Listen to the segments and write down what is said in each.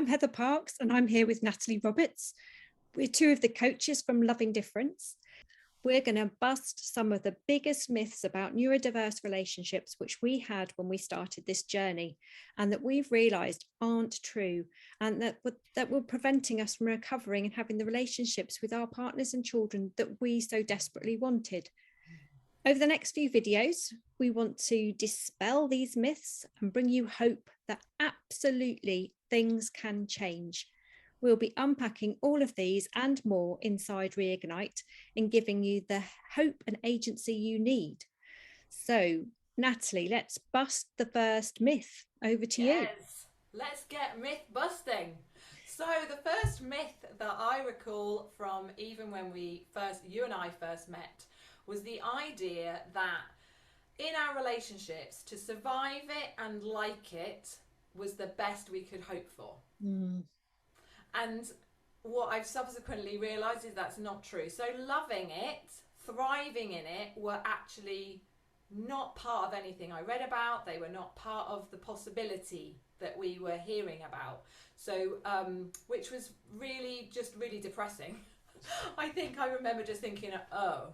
I'm Heather Parks, and I'm here with Natalie Roberts. We're two of the coaches from Loving Difference. We're going to bust some of the biggest myths about neurodiverse relationships which we had when we started this journey, and that we've realised aren't true, and that were preventing us from recovering and having the relationships with our partners and children that we so desperately wanted. Over the next few videos, we want to dispel these myths and bring you hope that absolutely things can change. We'll be unpacking all of these and more inside Reignite and giving you the hope and agency you need. So, Natalie, let's bust the first myth. Over to you. Yes, let's get myth busting. So the first myth that I recall from even when you and I first met, was the idea that in our relationships, to survive it and like it was the best we could hope for. And what I've subsequently realised is that's not true. So loving it, thriving in it, were actually not part of anything I read about. They were not part of the possibility that we were hearing about. So, which was really depressing. I think I remember just thinking, oh.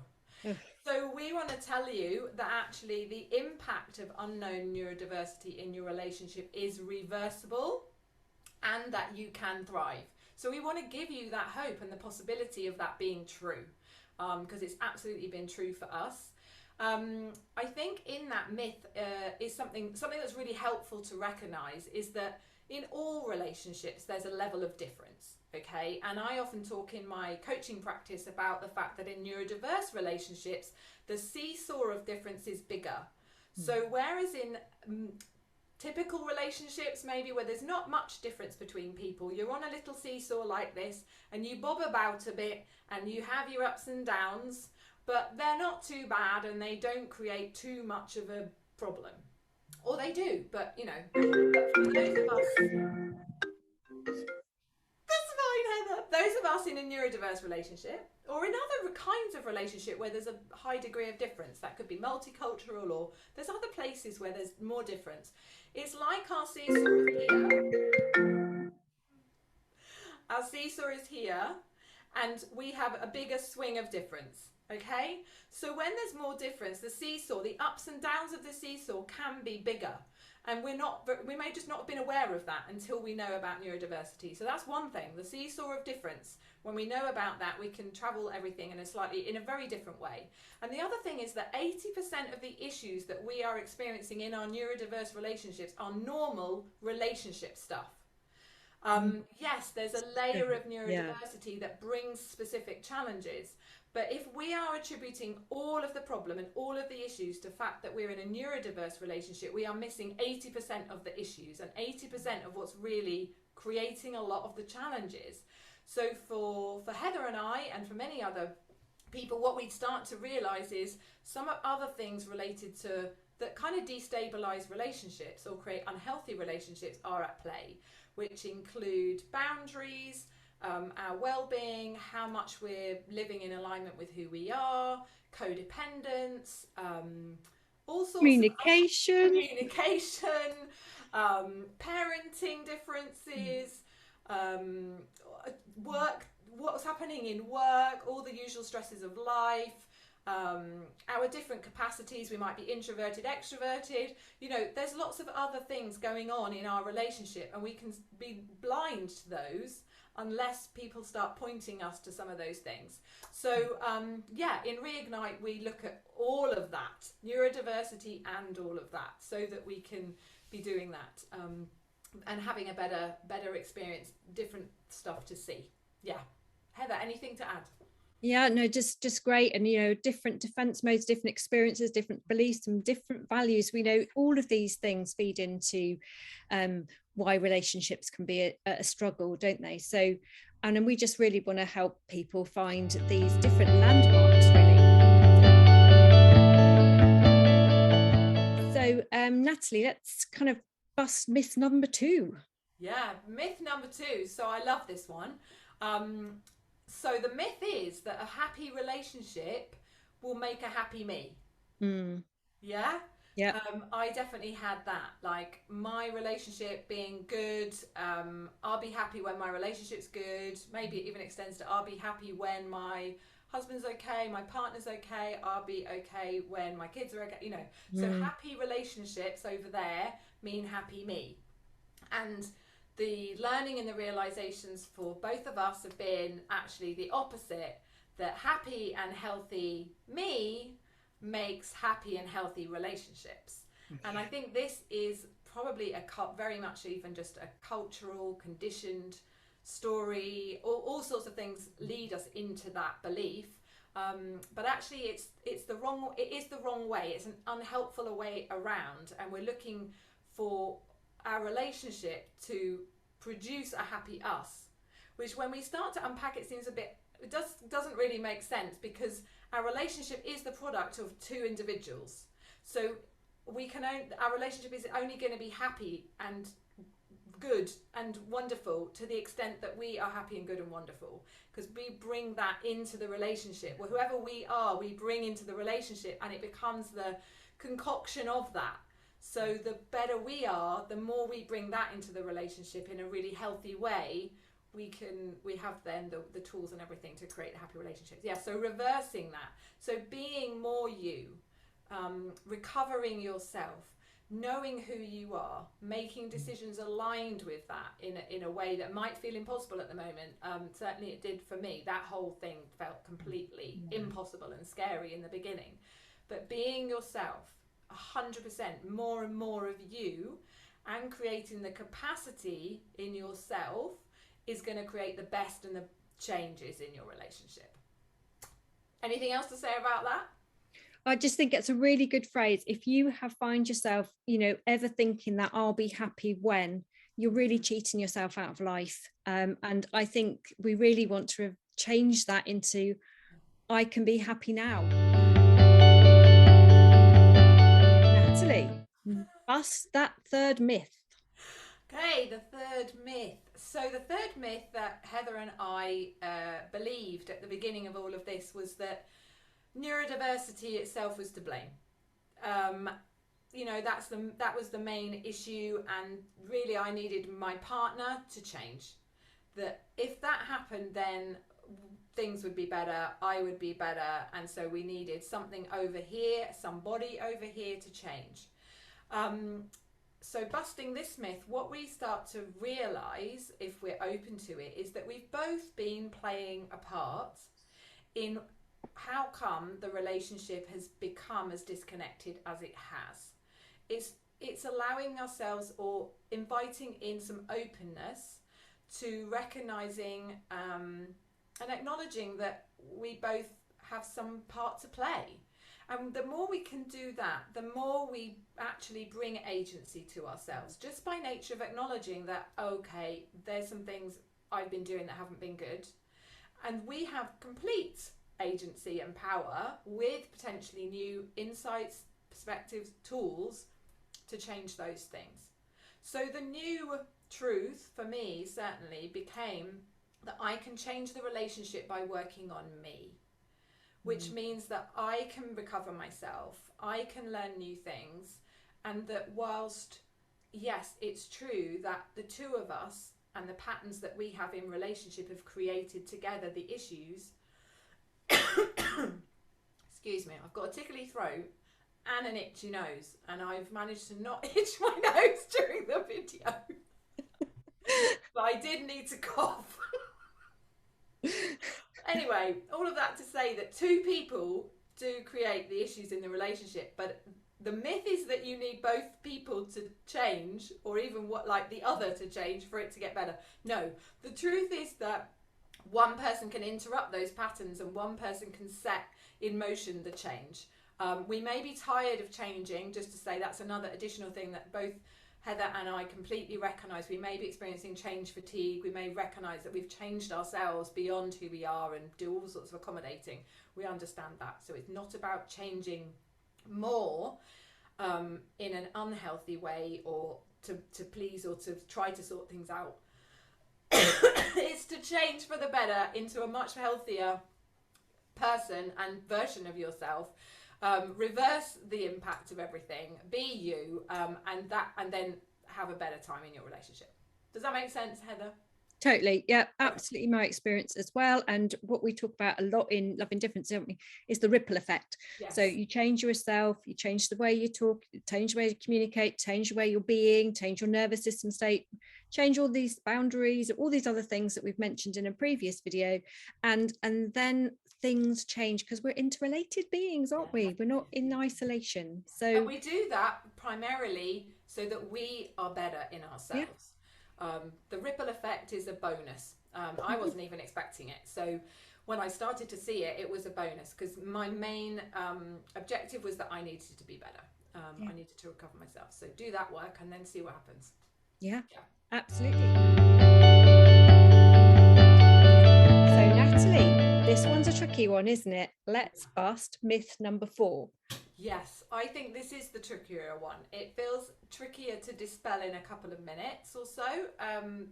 So we want to tell you that actually the impact of unknown neurodiversity in your relationship is reversible and that you can thrive. So we want to give you that hope and the possibility of that being true, because it's absolutely been true for us. I think in that myth is something that's really helpful to recognize, is that in all relationships there's a level of difference. Okay, and I often talk in my coaching practice about the fact that in neurodiverse relationships the seesaw of difference is bigger. So whereas in typical relationships, maybe where there's not much difference between people, you're on a little seesaw like this and you bob about a bit and you have your ups and downs, but they're not too bad and they don't create too much of a problem. Or they do, but you know, for those of us, those of us in a neurodiverse relationship, or in other kinds of relationship where there's a high degree of difference, that could be multicultural, or there's other places where there's more difference. It's like our seesaw is here. Our seesaw is here, and we have a bigger swing of difference. Okay? So when there's more difference, the seesaw, the ups and downs of the seesaw can be bigger. And we may just not have been aware of that until we know about neurodiversity. So that's one thing, the seesaw of difference. When we know about that, we can travel everything in a very different way. And the other thing is that 80% of the issues that we are experiencing in our neurodiverse relationships are normal relationship stuff. Yes, there's a layer of neurodiversity that brings specific challenges. But if we are attributing all of the problem and all of the issues to the fact that we're in a neurodiverse relationship, we are missing 80% of the issues and 80% of what's really creating a lot of the challenges. So for Heather and I, and for many other people, what we'd start to realise is some other things related to that kind of destabilise relationships or create unhealthy relationships are at play, which include boundaries, our well-being, how much we're living in alignment with who we are, codependence, all sorts Communication, parenting differences, work, what's happening in work, all the usual stresses of life, our different capacities. We might be introverted, extroverted. You know, there's lots of other things going on in our relationship, and we can be blind to those unless people start pointing us to some of those things. So in Reignite we look at all of that, neurodiversity and all of that, so that we can be doing that and having a better experience, different stuff to see. Yeah. Heather, anything to add? Yeah, no, just great. And, you know, different defense modes, different experiences, different beliefs and different values. We know all of these things feed into why relationships can be a struggle, don't they? So, and we just really want to help people find these different landmarks, really. So, Natalie, let's kind of bust myth number 2. Yeah, myth number 2. So I love this one. So the myth is that a happy relationship will make a happy me. Yeah? Yeah. I definitely had that. Like my relationship being good, I'll be happy when my relationship's good. Maybe it even extends to I'll be happy when my husband's okay, my partner's okay, I'll be okay when my kids are okay, you know. So Mm. happy relationships over there mean happy me. And the learning and the realizations for both of us have been actually the opposite, that happy and healthy me makes happy and healthy relationships. And I think this is probably very much even just a cultural conditioned story. All sorts of things lead us into that belief. But actually it's the wrong, it is the wrong way. It's an unhelpful way around, and we're looking for our relationship to produce a happy us, which when we start to unpack it seems a bit, doesn't really make sense, because our relationship is the product of two individuals. So our relationship is only going to be happy and good and wonderful to the extent that we are happy and good and wonderful, because we bring that into the relationship. Well, whoever we are, we bring into the relationship, and it becomes the concoction of that. So the better we are, the more we bring that into the relationship in a really healthy way, we have then the tools and everything to create happy relationships. Yeah, so reversing that. So being more you, recovering yourself, knowing who you are, making decisions aligned with that in a way that might feel impossible at the moment. Certainly it did for me. That whole thing felt completely impossible and scary in the beginning. But being yourself, 100% more and more of you, and creating the capacity in yourself is going to create the best and the changes in your relationship. Anything else to say about that? I just think it's a really good phrase. If you find yourself, ever thinking that I'll be happy when, you're really cheating yourself out of life. And I think we really want to change that into I can be happy now. Natalie, bust that third myth. Okay, the third myth. So the third myth that Heather and I believed at the beginning of all of this was that neurodiversity itself was to blame. That was the main issue, and really I needed my partner to change. That if that happened, then things would be better, I would be better, and so we needed something over here, somebody over here to change. So busting this myth, what we start to realise, if we're open to it, is that we've both been playing a part in how come the relationship has become as disconnected as it has. It's allowing ourselves, or inviting in some openness to recognising and acknowledging that we both have some part to play. And the more we can do that, the more we actually bring agency to ourselves, just by nature of acknowledging that, okay, there's some things I've been doing that haven't been good. And we have complete agency and power with potentially new insights, perspectives, tools to change those things. So the new truth for me certainly became that I can change the relationship by working on me, which means that I can recover myself, I can learn new things, and that whilst, yes, it's true that the two of us and the patterns that we have in relationship have created together the issues. Excuse me, I've got a tickly throat and an itchy nose, and I've managed to not itch my nose during the video. But I did need to cough. Anyway, all of that to say that two people do create the issues in the relationship, but the myth is that you need both people to change, or even the other to change for it to get better. No, the truth is that one person can interrupt those patterns and one person can set in motion the change. We may be tired of changing, just to say that's another additional thing that both Heather and I completely recognise. We may be experiencing change fatigue. We may recognise that we've changed ourselves beyond who we are and do all sorts of accommodating. We understand that. So it's not about changing more in an unhealthy way, or to please, or to try to sort things out. It's to change for the better into a much healthier person and version of yourself. reverse the impact of everything, be you, and then have a better time in your relationship. Does that make sense, Heather? Totally. Yeah, absolutely. My experience as well. And what we talk about a lot in Loving Difference, don't we, is the ripple effect. Yes. So you change yourself, you change the way you talk, change the way you communicate, change the way you're being, change your nervous system state, change all these boundaries, all these other things that we've mentioned in a previous video. And then things change, because we're interrelated beings, aren't we? We're not in isolation. So and we do that primarily so that we are better in ourselves. Yeah. The ripple effect is a bonus. I wasn't even expecting it. So when I started to see it, it was a bonus, because my main objective was that I needed to be better. I needed to recover myself. So do that work and then see what happens. Yeah. Absolutely. So Natalie, this one's a tricky one, isn't it? Let's bust myth number 4. Yes, I think this is the trickier one. It feels trickier to dispel in a couple of minutes or so,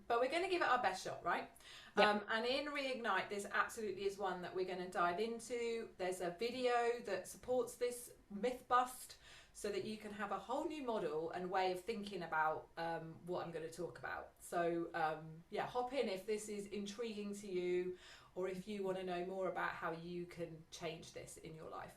but we're going to give it our best shot, right? Yep. And in Reignite, this absolutely is one that we're going to dive into. There's a video that supports this myth bust, so that you can have a whole new model and way of thinking about what I'm going to talk about. So yeah, hop in if this is intriguing to you, or if you want to know more about how you can change this in your life.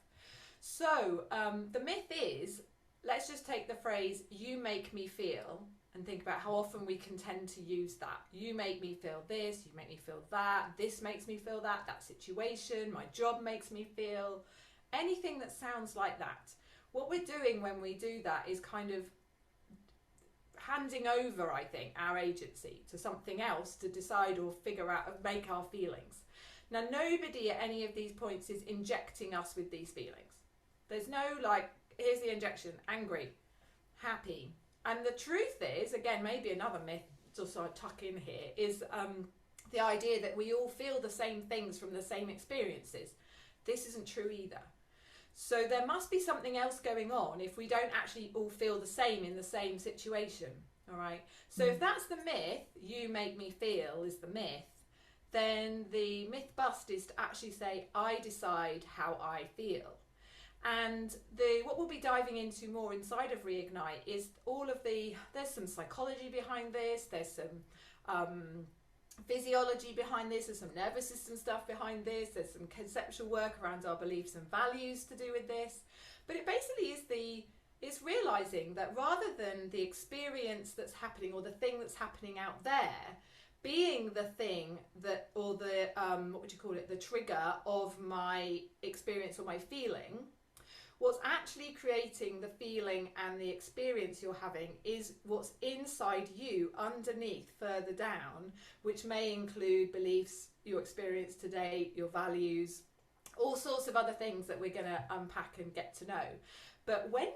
So the myth is, let's just take the phrase, you make me feel, and think about how often we can tend to use that. You make me feel this, you make me feel that, this makes me feel that, that situation, my job makes me feel, anything that sounds like that. What we're doing when we do that is kind of handing over, I think, our agency to something else to decide or figure out, make our feelings. Now, nobody at any of these points is injecting us with these feelings. There's no like, here's the injection, angry, happy. And the truth is, again, maybe another myth to sort of tuck in here, is the idea that we all feel the same things from the same experiences. This isn't true either. So there must be something else going on if we don't actually all feel the same in the same situation, all right? So if that's the myth, you make me feel is the myth, then the myth bust is to actually say, I decide how I feel. And what we'll be diving into more inside of Reignite is all of there's some psychology behind this, there's some physiology behind this, there's some nervous system stuff behind this, there's some conceptual work around our beliefs and values to do with this. But it basically is realizing that rather than the experience that's happening or the thing that's happening out there being the thing that, or the what would you call it, the trigger of my experience or my feeling, what's actually creating the feeling and the experience you're having is what's inside you underneath, further down, which may include beliefs, your experience today, your values, all sorts of other things that we're going to unpack and get to know. But when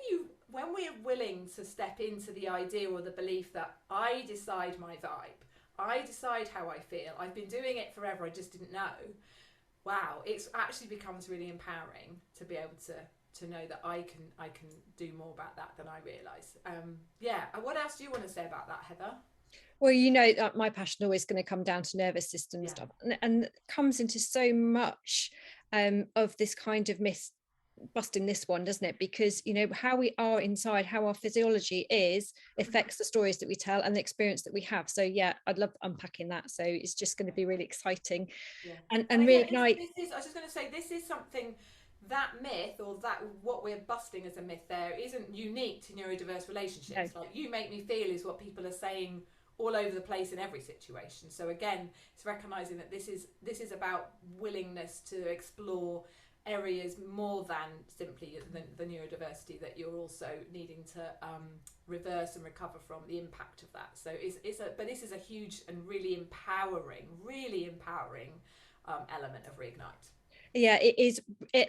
we're willing to step into the idea or the belief that I decide my vibe, I decide how I feel, I've been doing it forever, I just didn't know. Wow, it actually becomes really empowering to be able to know that I can do more about that than I realise. Yeah, what else do you want to say about that, Heather? Well, you know that my passion always going to come down to nervous system stuff, and it comes into so much of this kind of myth busting this one, doesn't it? Because you know how we are inside, how our physiology is, affects the stories that we tell and the experience that we have. So yeah, I'd love unpacking that. So it's just going to be really exciting. And Reignite. I was just going to say, this is something, that myth, or that what we're busting as a myth there, isn't unique to neurodiverse relationships. No. Like, you make me feel is what people are saying all over the place in every situation. So again, it's recognizing that this is about willingness to explore areas more than simply the neurodiversity that you're also needing to reverse and recover from the impact of that. So but this is a huge and really empowering element of Reignite. Yeah, it is.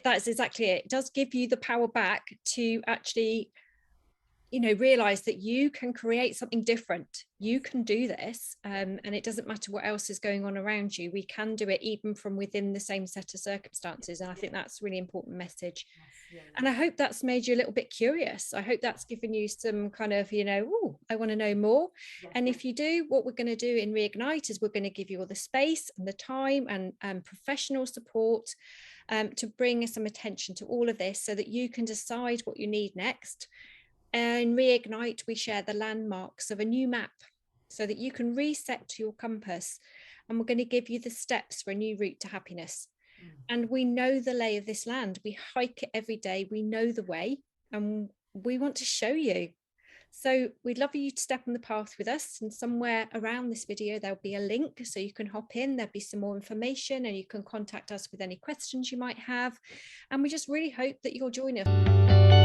That's exactly it. It does give you the power back to actually realize that you can create something different. You can do this, and it doesn't matter what else is going on around you. We can do it even from within the same set of circumstances, and I think that's a really important message. And I hope that's made you a little bit curious. I hope that's given you some kind of, oh, I want to know more. And if you do, what we're going to do in Reignite is we're going to give you all the space and the time and professional support to bring some attention to all of this so that you can decide what you need next. In Reignite, we share the landmarks of a new map so that you can reset to your compass. And we're going to give you the steps for a new route to happiness. And we know the lay of this land. We hike it every day. We know the way, and we want to show you. So we'd love you to step on the path with us, and somewhere around this video there'll be a link so you can hop in. There'll be some more information, and you can contact us with any questions you might have. And we just really hope that you'll join us.